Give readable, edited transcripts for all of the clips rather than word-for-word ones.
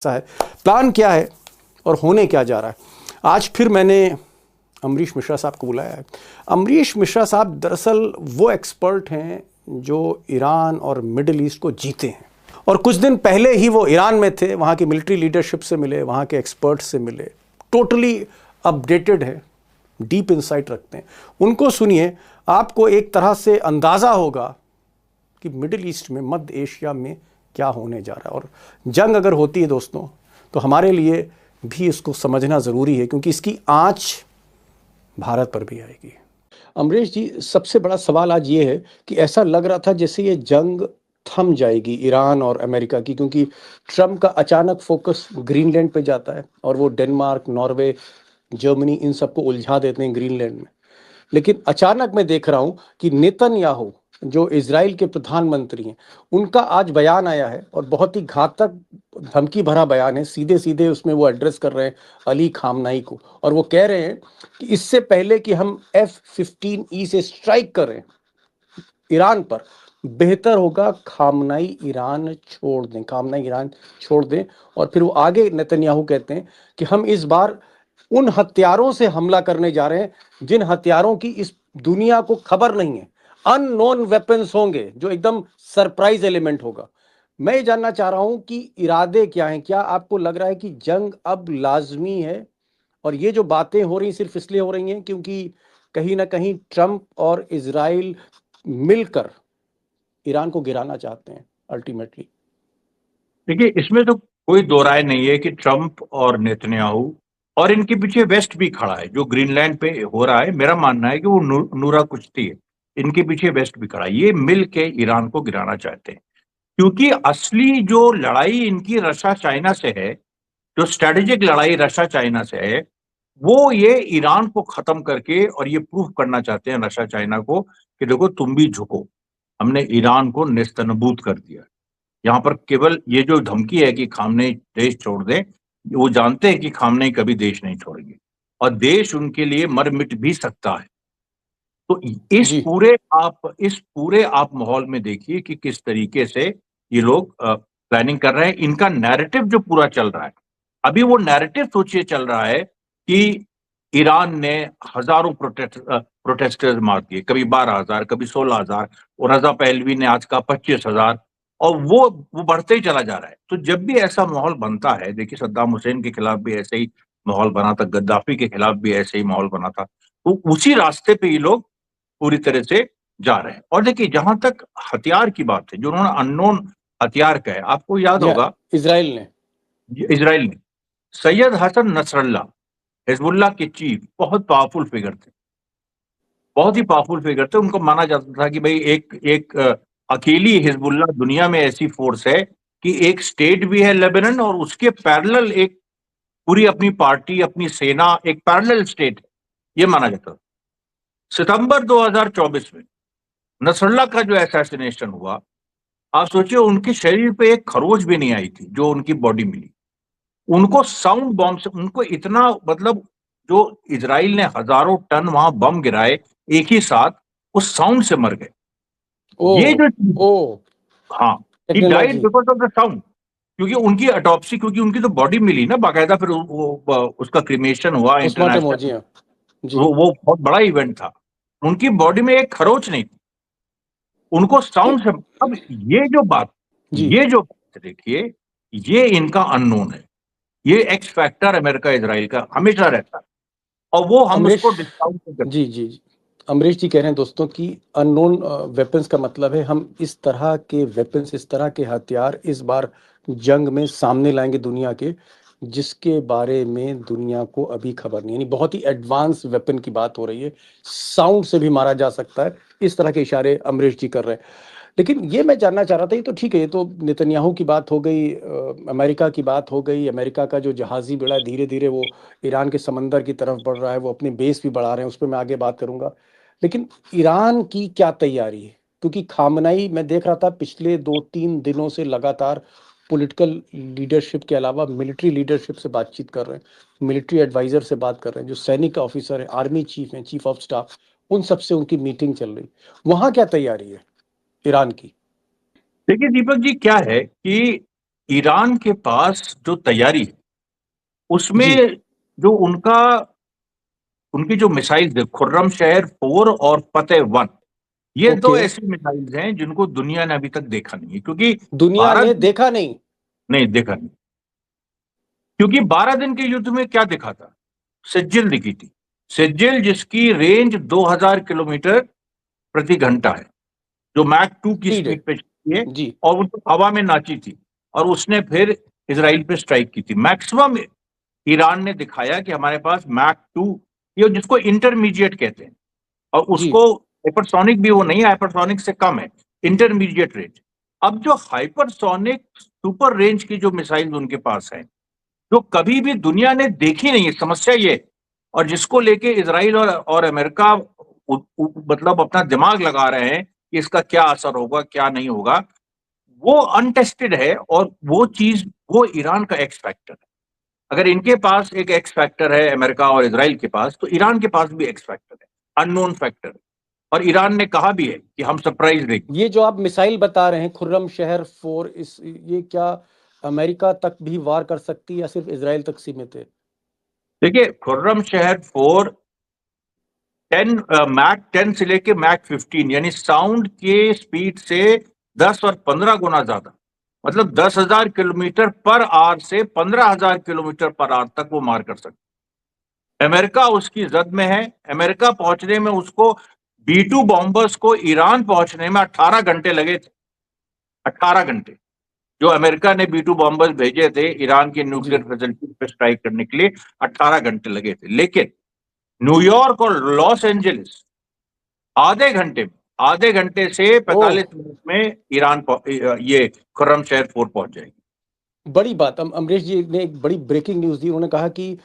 सा है, प्लान क्या है और होने क्या जा रहा है। आज फिर मैंने अमरीश मिश्रा साहब को बुलाया है। अमरीश मिश्रा साहब दरअसल वो एक्सपर्ट हैं जो ईरान और मिडिल ईस्ट को जीते हैं, और कुछ दिन पहले ही वो ईरान में थे, वहाँ की मिलिट्री लीडरशिप से मिले, वहाँ के एक्सपर्ट से मिले, टोटली अपडेटेड है, डीप इंसाइट रखते हैं। उनको सुनिए, आपको एक तरह से अंदाज़ा होगा कि मिडिल ईस्ट में, मध्य एशिया में क्या होने जा रहा है। और जंग अगर होती है दोस्तों, तो हमारे लिए भी इसको समझना ज़रूरी है, क्योंकि इसकी आंच भारत पर भी आएगी। अमरीश जी, सबसे बड़ा सवाल आज ये है कि ऐसा लग रहा था जैसे ये जंग थम जाएगी ईरान और अमेरिका की, क्योंकि ट्रम्प का अचानक फोकस ग्रीनलैंड पे जाता है और वो डेनमार्क, नॉर्वे, जर्मनी इन सबको उलझा देते हैं ग्रीनलैंड में। लेकिन अचानक मैं देख रहा हूं कि नेतन्याहू, जो इजराइल के प्रधानमंत्री हैं, उनका आज बयान आया है और बहुत ही घातक, धमकी भरा बयान है। सीधे सीधे उसमें वो एड्रेस कर रहे हैं अली खामनाई को, और वो कह रहे हैं कि इससे पहले कि हम F-15E से स्ट्राइक करें ईरान पर, बेहतर होगा खामनाई ईरान छोड़ दें, खामनाई ईरान छोड़ दें। और फिर वो आगे नेतन्याहू कहते हैं कि हम इस बार उन हथियारों से हमला करने जा रहे हैं जिन हथियारों की इस दुनिया को खबर नहीं है। अननोन वेपन्स होंगे, जो एकदम सरप्राइज एलिमेंट होगा। मैं ये जानना चाह रहा हूं कि इरादे क्या हैं। क्या आपको लग रहा है कि जंग अब लाजमी है, और ये जो बातें हो रही सिर्फ इसलिए हो रही हैं क्योंकि कहीं ना कहीं ट्रंप और इजराइल मिलकर ईरान को गिराना चाहते हैं अल्टीमेटली? देखिए, इसमें तो कोई दो राय नहीं है कि ट्रंप और नेतन्याहू और इनके पीछे वेस्ट भी खड़ा है। जो ग्रीनलैंड पे हो रहा है, मेरा मानना है कि वो नूरा कुश्ती है। इनके पीछे वेस्ट भी खड़ा है। ये मिल के ईरान को गिराना चाहते हैं, क्योंकि असली जो लड़ाई इनकी रशिया चाइना से है, जो स्ट्रेटेजिक लड़ाई रशिया चाइना से है, वो ये ईरान को खत्म करके, और ये प्रूफ करना चाहते हैं रशिया चाइना को कि देखो तुम भी झुको, हमने ईरान को नेस्तनाबूद कर दिया। यहाँ पर केवल ये जो धमकी है कि खामनेई देश छोड़ दें, वो जानते हैं कि खामनेई कभी देश नहीं छोड़ेंगे, और देश उनके लिए मर मिट भी सकता है। तो जी इस पूरे आप माहौल में देखिए कि किस तरीके से ये लोग प्लानिंग कर रहे हैं। इनका नैरेटिव जो पूरा चल रहा है, अभी वो नैरेटिव सोचिए चल रहा है कि ईरान ने हजारों प्रोटेस्टर्स मार दिए, कभी 12,000, कभी 16,000, और रजा पहलवी ने आज कहा 25,000, और वो बढ़ते ही चला जा रहा है। तो जब भी ऐसा माहौल बनता है, देखिए सद्दाम हुसैन के खिलाफ भी ऐसे ही माहौल बना था, गद्दाफी के खिलाफ भी ऐसे ही माहौल बना था, तो उसी रास्ते पे ये लोग पूरी तरह से जा रहे हैं। और देखिए, जहां तक हथियार की बात है, जो उन्होंने अननोन हथियार का है, आपको याद या होगा इजराइल ने, इजराइल ने सैयद हसन नसरल्ला, हिजबुल्लाह के चीफ, बहुत पावरफुल फिगर थे, बहुत ही पावरफुल फिगर थे। उनको माना जाता था कि भाई एक एक अकेली हिजबुल्लाह दुनिया में ऐसी फोर्स है कि एक स्टेट भी है लेबनान, और उसके पैरेलल एक पूरी अपनी पार्टी, अपनी सेना, एक पैरेलल स्टेट है, ये माना जाता था। सितंबर 2024 में नसरल्ला का जो असैसिनेशन हुआ, आप सोचिए उनके शरीर पे एक खरोच भी नहीं आई थी जो उनकी बॉडी मिली। उनको साउंड बॉम्ब से, उनको इतना, मतलब जो इजराइल ने हजारों टन वहां बम गिराए एक ही साथ, उस साउंड से मर गए। ओ ये जो, ओ हाँ, he died technology. Because of the sound. क्योंकि उनकी अटॉप्सी, क्योंकि उनकी तो बॉडी मिली ना बाकायदा, फिर उसका क्रिमेशन हुआ पोस्टमार्टम हो, जी इंटरनेशनल। हाँ। जी वो बहुत बड़ा इवेंट था। उनकी बॉडी में एक खरोच नहीं थी, उनको तो साउंड से। अब जी ये जो बात देखिए, ये इनका अननोन है। ये एक्स फैक्टर अमेरिका इजराइल का हमेशा रहता है, और वो हम अमरीश उसको डिस्काउंट नहीं करते। जी, अमरीश जी कह रहे हैं दोस्तों कि अननोन वेपन्स का मतलब है हम इस तरह के वेपन्स, इस तरह के हथियार इस बार जंग में सामने लाएंगे दुनिया के, जिसके बारे में दुनिया को अभी खबर नहीं। यानी बहुत ही एडवांस वेपन की बात हो रही है, साउंड से भी मारा जा सकता है, इस तरह के इशारे अमरीश जी कर रहे हैं। लेकिन ये मैं जानना चाह रहा था, ये तो ठीक है, ये तो नेतन्याहू की बात हो गई, अमेरिका की बात हो गई। अमेरिका का जो जहाजी बेड़ा धीरे धीरे वो ईरान के समंदर की तरफ बढ़ रहा है, वो अपने बेस भी बढ़ा रहे हैं, उस पर मैं आगे बात करूंगा। लेकिन ईरान की क्या तैयारी है? क्योंकि खामनाई, मैं देख रहा था पिछले 2-3 दिनों से लगातार पॉलिटिकल लीडरशिप के अलावा मिलिट्री लीडरशिप से बातचीत कर रहे हैं, मिलिट्री एडवाइजर से बात कर रहे हैं, जो सैनिक ऑफिसर है, आर्मी चीफ हैं, चीफ ऑफ स्टाफ, उन सबसे उनकी मीटिंग चल रही। वहां क्या तैयारी है ईरान की? देखिए दीपक जी, क्या है कि ईरान के पास जो तैयारी है उसमें जी। जो उनकी जो मिसाइल है, खुर्रम शहर 4 और फतेह 1, ये दो ओके। ऐसी मिसाइल हैं जिनको दुनिया ने अभी तक देखा नहीं है, क्योंकि दुनिया ने भारत देखा नहीं। नहीं देखा नहीं, क्योंकि 12 दिन के युद्ध में क्या दिखा था? सिज्जिल दिखी थी। सिज्जिल जिसकी रेंज 2000 किलोमीटर प्रति घंटा है, जो मैक 2 की स्पीड है। स्पीड पे चलती है, जी। और वो तो हवा में नाची थी, और उसने फिर इसराइल पे स्ट्राइक की थी। मैक्सिमम ईरान ने दिखाया कि हमारे पास मैक 2, ये जिसको इंटरमीडिएट कहते हैं, और जी। उसको हाइपरसोनिक भी वो नहीं है, हाइपरसोनिक से कम है, इंटरमीडिएट रेंज। अब जो हाइपरसोनिक सुपर रेंज की जो मिसाइल उनके पास है, जो कभी भी दुनिया ने देखी नहीं है, समस्या ये है, और जिसको लेके इसराइल और अमेरिका मतलब अपना दिमाग लगा रहे हैं कि इसका क्या असर होगा क्या नहीं होगा, वो अनटेस्टेड है, और वो चीज वो ईरान का एक्स फैक्टर है। अगर इनके पास एक एक्स फैक्टर है अमेरिका और इसराइल के पास, तो ईरान के पास भी एक्स फैक्टर है, अननोन फैक्टर है। और ईरान ने कहा भी है कि हम सरप्राइज देंगे। ये जो आप मिसाइल बता रहे हैं खुर्रम शहर 4, ये क्या अमेरिका तक भी वार कर सकती है या सिर्फ इजराइल तक सीमित है? देखिए, खुर्रम शहर 4 10 मैक 10 से लेके मैक 15, यानी साउंड के स्पीड से 10 और 15 गुना ज्यादा, मतलब 10,000 किलोमीटर पर आवर से 15,000 किलोमीटर पर आवर तक वो मार कर सकता है। अमेरिका उसकी जद में है। अमेरिका पहुंचने में उसको B2 बॉम्बर्स को ईरान पहुंचने में 18 घंटे लगे थे। 18 घंटे जो अमेरिका ने B2 बॉम्बर्स भेजे थे ईरान की जी। न्यूक्लियर फैसिलिटी पर स्ट्राइक करने के लिए, 18 घंटे लगे थे। लेकिन न्यूयॉर्क और लॉस एंजलिस आधे घंटे से ओह, 45 मिनट में ये खुर्रम शहर 4 पहुंच जाएगी। बड़ी बात। अमरीश जी ने एक बड़ी ब्रेकिंग न्यूज़ दी। उन्होंने कहा कि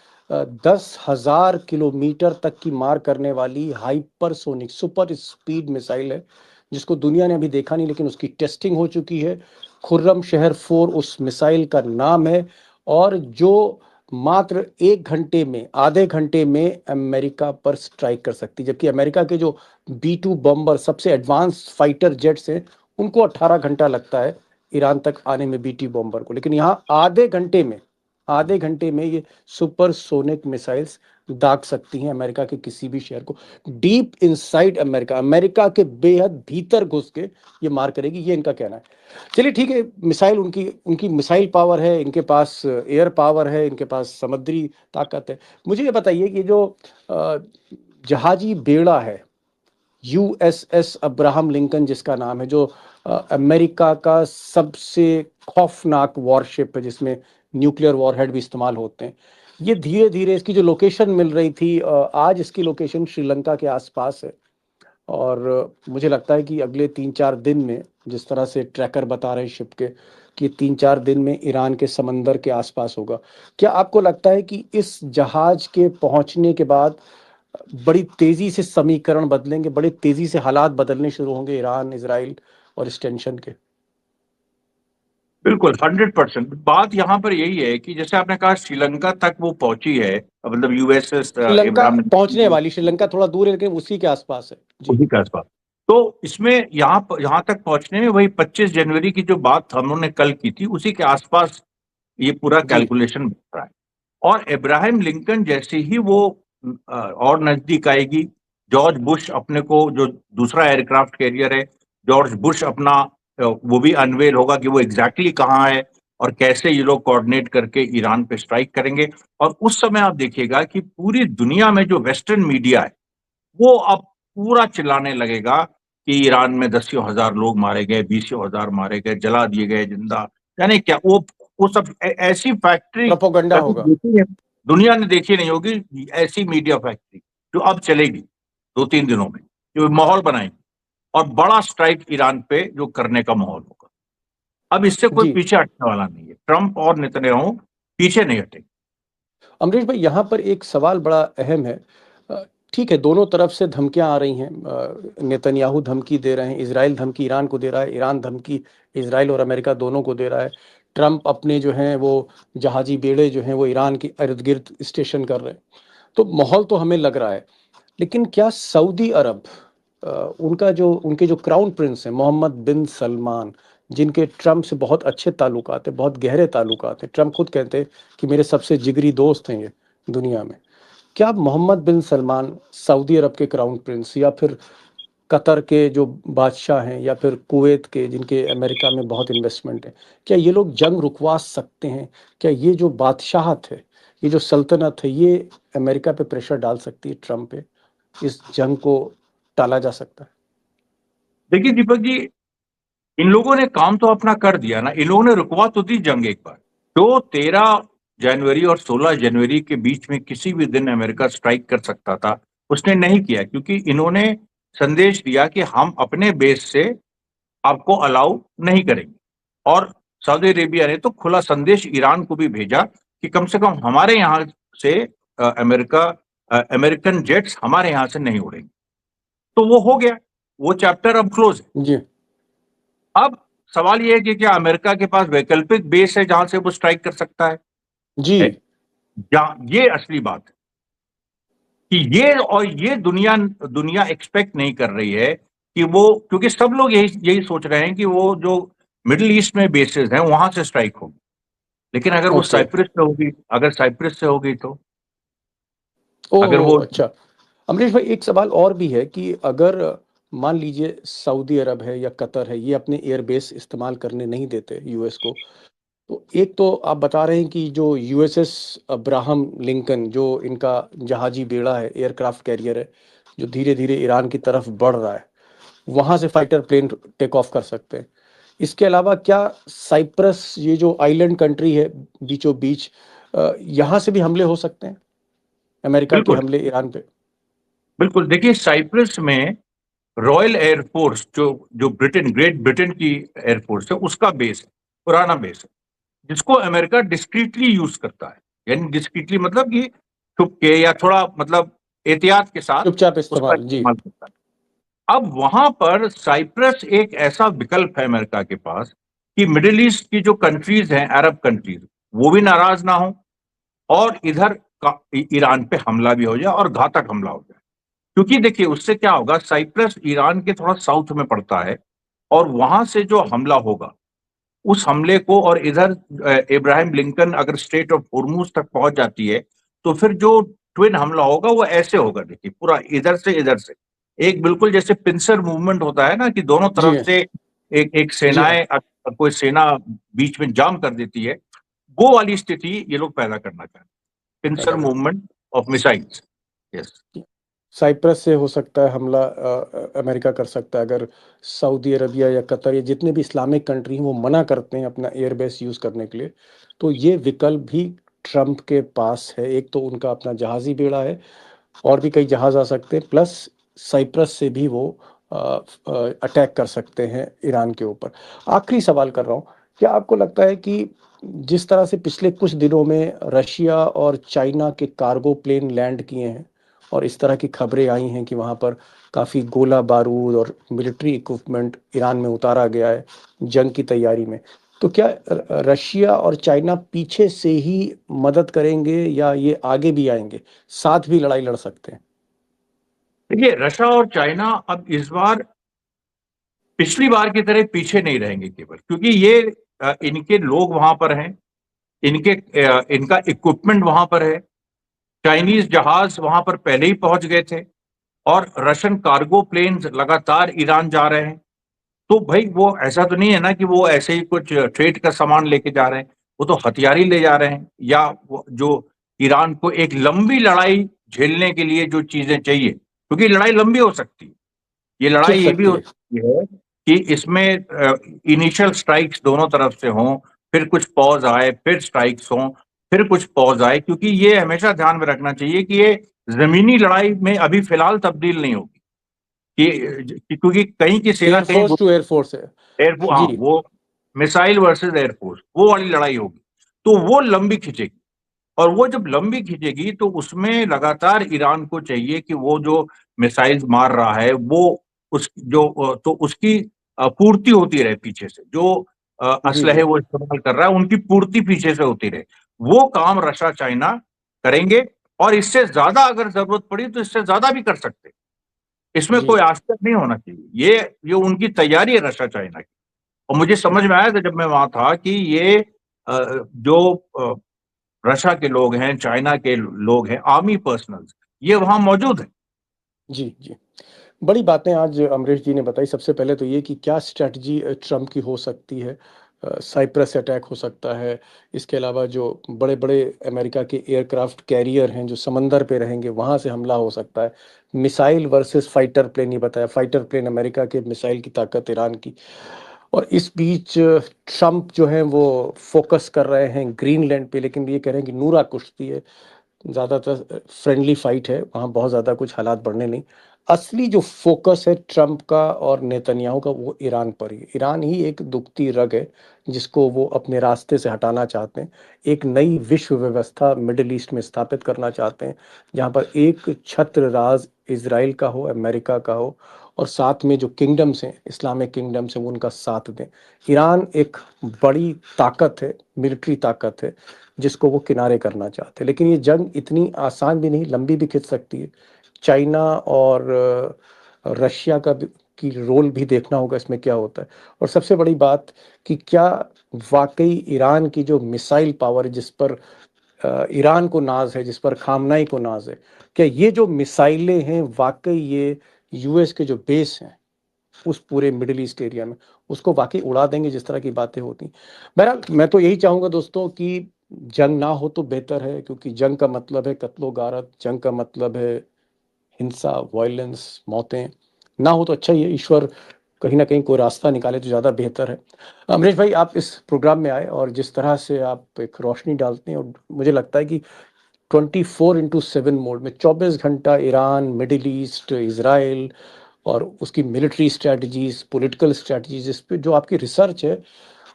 10,000 किलोमीटर तक की मार करने वाली हाइपरसोनिक सुपर स्पीड मिसाइल है, जिसको दुनिया ने अभी देखा नहीं, लेकिन उसकी टेस्टिंग हो चुकी है। खुर्रम शहर 4 उस मिसाइल का नाम है, और जो मात्र 1 घंटे में, आधे घंटे में अमेरिका पर स्ट्राइक कर सकती है। जबकि अमेरिका के जो B2 बॉम्बर सबसे एडवांस फाइटर जेट्स हैं, उनको 18 घंटा लगता है ईरान तक आने में B2 बॉम्बर को। लेकिन यहाँ आधे घंटे में ये सुपरसोनिक मिसाइल्स दाग सकती हैं अमेरिका के किसी भी शहर को। डीप इनसाइड अमेरिका, अमेरिका के बेहद भीतर घुस के ये मार करेगी, ये इनका कहना है। चलिए ठीक है, मिसाइल उनकी उनकी मिसाइल पावर है, इनके पास एयर पावर है, इनके पास समुद्री ताकत है। मुझे ये बताइए कि जो अ, जहाजी बेड़ा है, USS अब्राहम लिंकन जिसका नाम है, जो अमेरिका का सबसे खौफनाक वॉरशिप है, जिसमें न्यूक्लियर वॉरहेड भी इस्तेमाल होते हैं, ये धीरे धीरे इसकी जो लोकेशन मिल रही थी, आज इसकी लोकेशन श्रीलंका के आसपास है। और मुझे लगता है कि अगले 3-4 दिन में, जिस तरह से ट्रैकर बता रहे हैं शिप के, कि 3-4 दिन में ईरान के समंदर के आसपास होगा। क्या आपको लगता है कि इस जहाज के पहुंचने के बाद बड़ी तेजी से समीकरण बदलेंगे, बड़े तेजी से हालात बदलने शुरू होंगे ईरान, इजराइल और इस टेंशन के? बिल्कुल 100%। बात यहां पर यही है कि जैसे आपने कहा श्रीलंका तक वो पहुंची है, मतलब USS श्रीलंका इब्राहिम, पहुंचने वाली, श्रीलंका थोड़ा दूर है लेकिन उसी के आसपास है जी। उसी के आसपास। तो इसमें यहां तक पहुंचने में वही 25 जनवरी की जो बात हम लोगों ने कल की थी, उसी के आसपास ये पूरा जी। कैलकुलेशन बन रहा है। और इब्राहिम लिंकन जैसे ही वो और नजदीक आएगी, जॉर्ज बुश अपने को, जो दूसरा एयरक्राफ्ट कैरियर है, जॉर्ज बुश अपना वो भी अनवेल होगा कि वो एग्जैक्टली कहाँ है और कैसे ये लोग कोऑर्डिनेट करके ईरान पे स्ट्राइक करेंगे। और उस समय आप देखिएगा कि पूरी दुनिया में जो वेस्टर्न मीडिया है, वो अब पूरा चिल्लाने लगेगा कि ईरान में 10,000 लोग मारे गए, 20,000 मारे गए, जला दिए गए जिंदा, यानी क्या वो सब ऐसी फैक्ट्री प्रोपोगंडा कभी होगा। देखी है, दुनिया ने देखी नहीं होगी ऐसी मीडिया फैक्ट्री, जो अब चलेगी 2-3 दिनों में, जो माहौल बनाएंगे और बड़ा स्ट्राइक ईरान पे जो करने का माहौल होगा। अब इससे कोई जी। पीछे हटने वाला नहीं है, ट्रंप और नेतन्याहू पीछे नहीं हटेंगे। अमरीश भाई, यहाँ पर एक सवाल बड़ा अहम है। ठीक है, दोनों तरफ से धमकियां आ रही हैं। नेतन्याहू धमकी दे रहे हैं, इजराइल धमकी ईरान को दे रहा है, ईरान धमकी इजराइल और अमेरिका दोनों को दे रहा है। ट्रंप अपने जो हैं वो जहाजी बेड़े जो हैं वो ईरान के इर्द गिर्द स्टेशन कर रहे हैं। तो माहौल तो हमें लग रहा है, लेकिन क्या सऊदी अरब, उनका जो उनके जो क्राउन प्रिंस हैं मोहम्मद बिन सलमान, जिनके ट्रंप से बहुत अच्छे ताल्लुकात हैं, बहुत गहरे ताल्लुकात हैं। ट्रंप खुद कहते हैं कि मेरे सबसे जिगरी दोस्त हैं ये दुनिया में। क्या मोहम्मद बिन सलमान, सऊदी अरब के क्राउन प्रिंस, या फिर कतर के जो बादशाह हैं, या फिर कुवैत के जिनके अमेरिका में बहुत इन्वेस्टमेंट है, क्या ये लोग जंग रुकवा सकते हैं? क्या ये जो बादशाहत है, ये जो सल्तनत है, ये अमेरिका पे प्रेशर डाल सकती है ट्रंप पे? इस जंग को टाला जा सकता है? देखिए दीपक जी, इन लोगों ने काम तो अपना कर दिया ना, इन लोगों ने रुकवा तो दी जंग एक बार। जो 13 जनवरी और 16 जनवरी के बीच में किसी भी दिन अमेरिका स्ट्राइक कर सकता था, उसने नहीं किया, क्योंकि इन्होंने संदेश दिया कि हम अपने बेस से आपको अलाउ नहीं करेंगे। और सऊदी अरेबिया ने तो खुला संदेश ईरान को भी भेजा कि कम से कम हमारे यहाँ से अमेरिकन जेट्स हमारे यहाँ से नहीं उड़ेंगे। तो वो हो गया, वो चैप्टर अब क्लोज है। जी अब सवाल ये है कि क्या अमेरिका के पास वैकल्पिक बेस है जहां से वो स्ट्राइक कर सकता है? जी ये असली बात है कि ये दुनिया दुनिया एक्सपेक्ट नहीं कर रही है कि वो, क्योंकि सब लोग यही सोच रहे हैं कि वो जो मिडिल ईस्ट में बेसेस हैं वहां से स्ट्राइक होगी। लेकिन अगर वो ओके। साइप्रस से होगी, अगर साइप्रस से होगी तो अगर वो ओह अच्छा। अमरीश भाई, एक सवाल और भी है कि अगर मान लीजिए सऊदी अरब है या कतर है, ये अपने एयरबेस इस्तेमाल करने नहीं देते यूएस को, तो एक तो आप बता रहे हैं कि जो यूएसएस अब्राहम लिंकन, जो इनका जहाजी बेड़ा है, एयरक्राफ्ट कैरियर है, जो धीरे धीरे ईरान की तरफ बढ़ रहा है, वहां से फाइटर प्लेन टेक ऑफ कर सकते हैं। इसके अलावा क्या साइप्रस, ये जो आइलैंड कंट्री है बीचों बीच, यहाँ से भी हमले हो सकते हैं, अमेरिका के बिल्कुल हमले ईरान पे? बिल्कुल। देखिए साइप्रस में रॉयल एयरफोर्स, जो जो ग्रेट ब्रिटेन की एयरफोर्स है, उसका बेस है, पुराना बेस है, जिसको अमेरिका डिस्क्रीटली यूज करता है। यानी डिस्क्रीटली मतलब कि छुप के या थोड़ा मतलब एहतियात के साथ चुपचाप उसका इस्तेमाल, जी। इस्तेमाल करता है। अब वहां पर साइप्रस एक ऐसा विकल्प है अमेरिका के पास कि मिडिल ईस्ट की जो कंट्रीज हैं, अरब कंट्रीज, वो भी नाराज ना हो और इधर का ईरान पे हमला भी हो जाए और घातक हमला हो जाए। क्योंकि देखिए उससे क्या होगा, साइप्रस ईरान के थोड़ा साउथ में पड़ता है और वहां से जो हमला होगा, उस हमले को, और इधर इब्राहिम लिंकन अगर स्ट्रेट ऑफ होर्मुज तक पहुंच जाती है, तो फिर जो ट्विन हमला होगा वो ऐसे होगा। देखिए पूरा इधर से एक बिल्कुल जैसे पिंसर मूवमेंट होता है ना, कि दोनों जी तरफ से एक एक जी हाँ। सेनाएं, कोई सेना बीच में जाम कर देती है, वो वाली स्थिति ये लोग पैदा करना चाहते हैं, पिंसर पैदा कर movement of missiles. Yes. Cyprus से हो सकता है हमला, अमेरिका कर सकता है अगर सऊदी अरबिया या कतर या जितने भी इस्लामिक कंट्री हैं वो मना करते हैं अपना एयरबेस यूज़ करने के लिए। तो ये विकल्प भी ट्रंप के पास है। एक तो उनका अपना जहाज़ी बेड़ा है, और भी कई जहाज़ आ सकते हैं, प्लस साइप्रस से भी वो अटैक कर सकते हैं ईरान के ऊपर। आखिरी सवाल कर रहा हूँ, क्या आपको लगता है कि जिस तरह से पिछले कुछ दिनों में रशिया और चाइना के कार्गो प्लेन लैंड किए हैं, और इस तरह की खबरें आई हैं कि वहाँ पर काफ़ी गोला बारूद और मिलिट्री इक्विपमेंट ईरान में उतारा गया है जंग की तैयारी में, तो क्या रशिया और चाइना पीछे से ही मदद करेंगे, या ये आगे भी आएंगे, साथ भी लड़ाई लड़ सकते हैं? देखिए रशिया और चाइना अब इस बार पिछली बार की तरह पीछे नहीं रहेंगे केवल, क्योंकि ये इनके लोग वहां पर हैं, इनका इक्विपमेंट वहां पर है, चाइनीज जहाज वहां पर पहले ही पहुंच गए थे, और रशियन कार्गो प्लेन्स लगातार ईरान जा रहे हैं। तो भाई वो ऐसा तो नहीं है ना कि वो ऐसे ही कुछ ट्रेड का सामान लेके जा रहे हैं, वो तो हथियार ही ले जा रहे हैं, या जो ईरान को एक लंबी लड़ाई झेलने के लिए जो चीजें चाहिए, क्योंकि लड़ाई लंबी हो सकती है। ये छिड़ लड़ाई ये भी सकती हो है। सकती है कि इसमें इनिशियल स्ट्राइक्स दोनों तरफ से हों, फिर कुछ पॉज आए, फिर स्ट्राइक्स हों, फिर कुछ पॉज आए, क्योंकि ये हमेशा ध्यान में रखना चाहिए कि ये जमीनी लड़ाई में अभी फिलहाल तब्दील नहीं होगी, क्योंकि कहीं की सेना कहीं, एयरफोर्स टू एयरफोर्स है। एयरफोर्स, हाँ, जी वो मिसाइल वर्सेस एयरफोर्स, वो वाली लड़ाई होगी। तो वो लंबी खिंचेगी, और वो जब लंबी खिंचेगी तो उसमें लगातार ईरान को चाहिए कि वो जो मिसाइल्स मार रहा है वो तो उसकी पूर्ति होती रहे, पीछे से जो जी असलहे जी वो इस्तेमाल कर रहा है उनकी पूर्ति पीछे से होती रहे। वो काम रशिया चाइना करेंगे, और इससे ज्यादा अगर जरूरत पड़ी तो इससे ज्यादा भी कर सकते हैं। इसमें जी। कोई आश्चर्य नहीं होना चाहिए, ये उनकी तैयारी है रशिया चाइना की। और मुझे समझ में आया था जब मैं वहां था कि ये जो रशिया के लोग हैं, चाइना के लोग हैं, आर्मी पर्सनल्स, ये वहां मौजूद हैं। जी, जी। बड़ी बातें आज अमरीश जी ने बताई। सबसे पहले तो ये कि क्या स्ट्रैटेजी ट्रंप की हो सकती है। साइप्रस अटैक हो सकता है। इसके अलावा जो बड़े-बड़े अमेरिका के एयरक्राफ्ट कैरियर हैं जो समंदर पे रहेंगे, वहाँ से हमला हो सकता है। मिसाइल वर्सेस फाइटर प्लेन ये बताया। फाइटर प्लेन अमेरिका के, मिसाइल की ताकत ईरान की। और इस बीच ट्रंप जो हैं वो फ़ोकस कर रहे हैं ग्रीनलैंड पे, लेकिन ये कह रहे हैं कि नूरा कुश्ती है। ज़्यादातर फ्रेंडली फाइट है, वहाँ बहुत ज़्यादा कुछ हालात बढ़ने नहीं। असली जो फ़ोकस है ट्रंप का और नेतन्याहू का वो ईरान पर ही। ईरान ही एक दुखती रग है जिसको वो अपने रास्ते से हटाना चाहते हैं। एक नई विश्व व्यवस्था मिडल ईस्ट में स्थापित करना चाहते हैं, जहाँ पर एक छत्र राज इज़राइल का हो, अमेरिका का हो, और साथ में जो किंगडम्स हैं, इस्लामिक किंगडम्स हैं, वो उनका साथ दें। ईरान एक बड़ी ताकत है, मिलिट्री ताकत है, जिसको वो किनारे करना चाहते हैं। लेकिन ये जंग इतनी आसान भी नहीं, लंबी भी खिंच सकती है। चाइना और रशिया का भी की रोल भी देखना होगा इसमें क्या होता है। और सबसे बड़ी बात कि क्या वाक़ई ईरान की जो मिसाइल पावर है, जिस पर ईरान को नाज़ है, जिस पर ख़ामनेई को नाज़ है, क्या ये जो मिसाइलें हैं वाक़ई ये यूएस के जो बेस हैं उस पूरे मिडिल ईस्ट एरिया में, उसको वाक़ई उड़ा देंगे जिस तरह की बातें होती हैं। बहरहाल मैं तो यही चाहूँगा दोस्तों कि जंग ना हो तो बेहतर है, क्योंकि जंग का मतलब है कत्लो-गारत, जंग का मतलब है हिंसा, वॉयलेंस, मौतें। ना हो तो अच्छा ही है, ईश्वर कहीं न कहीं कोई रास्ता निकाले तो ज़्यादा बेहतर है। अमरीश भाई, आप इस प्रोग्राम में आए और जिस तरह से आप एक रोशनी डालते हैं, और मुझे लगता है कि 24/7 मोड में 24 घंटा ईरान, मिडिल ईस्ट, इज़राइल और उसकी मिलिट्री स्ट्रैटेजीज़, पॉलिटिकल स्ट्रैटेजीज़, इस पे जो आपकी रिसर्च है,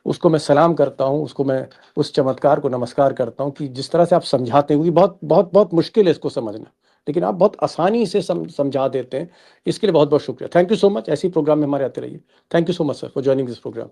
उसको मैं सलाम करता हूँ, उसको मैं उस चमत्कार को नमस्कार करता हूँ कि जिस तरह से आप समझाते हैं, क्योंकि बहुत बहुत बहुत मुश्किल है इसको समझना, लेकिन आप बहुत आसानी से समझा देते हैं। इसके लिए बहुत बहुत शुक्रिया। Thank you so much. ऐसे ही प्रोग्राम में हमारे आते रहिए। Thank you so much sir for joining this programme.